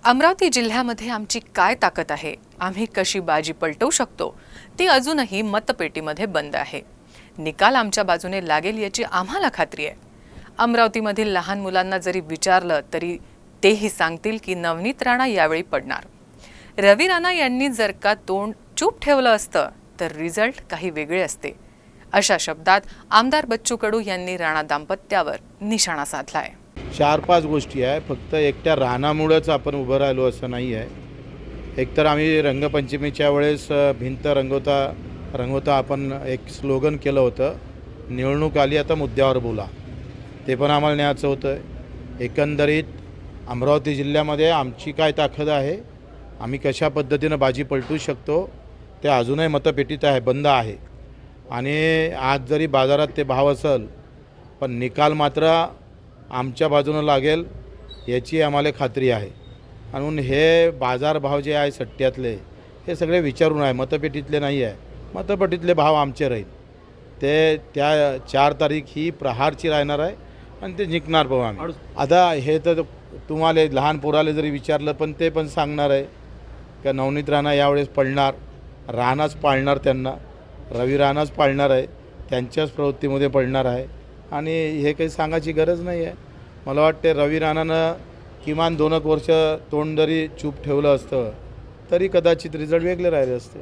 अमरावती जिल्ह्यामध्ये आमची काय ताकद आहे, आम्ही कशी बाजी पलटवू शकतो, ती अजूनही मतपेटीमध्ये बंद आहे. निकाल आमच्या बाजूने लागेल याची आम्हाला खात्री आहे. अमरावतीमधील लहान मुलांना जरी विचारलं तरी तेही सांगतील की नवनीत राणा यावेळी पडणार. रवी राणा यांनी जर का तोंड चूप ठेवलं असतं तर रिझल्ट काही वेगळे असते. अशा शब्दात आमदार बच्चू कडू यांनी राणा दाम्पत्यावर निशाणा साधलाय. 4-5 गोष्टी आहे. फक्त एकट्या रानामुळेच आपण उभं राहिलो असं नाही आहे. एकतर आम्ही रंगपंचमीच्या वेळेस भिंत रंगवता आपण एक स्लोगन केलं होतं, निवडणूक आली आता मुद्द्यावर बोला. ते पण आम्हाला न्यायचं होतं. एकंदरीत अमरावती जिल्ह्यामध्ये आमची काय ताकद आहे, आम्ही कशा पद्धतीनं बाजी पलटू शकतो ते अजूनही मतपेटीत आहे, बंद आहे. आणि आज जरी बाजारात ते भाव असेल पण निकाल मात्र आमच्या बाजूनं लागेल याची आम्हाला खात्री आहे. म्हणून हे बाजारभाव जे आहे सट्ट्यातले हे सगळे विचारून आहे, मतपेटीतले नाही आहे. मतपेटीतले भाव आमचे राहील. ते त्या 4 तारीख ही प्रहारची राहणार आहे आणि ते जिंकणार भाऊ आम्ही. आता हे तर तुम्हाला लहान पोराले जरी विचारलं पण ते पण सांगणार आहे का नवनीत राणा यावेळेस पडणार, राणाच पाळणार त्यांना, रवी राणाच पाळणार आहे, त्यांच्याच प्रवृत्तीमध्ये पडणार आहे. आणि हे काही सांगायची गरज नाही आहे. मला वाटते रवी राणानं किमान 2 वर्ष तोंड जरी चूप ठेवलं असतं तरी कदाचित रिझल्ट वेगळे राहिले असते.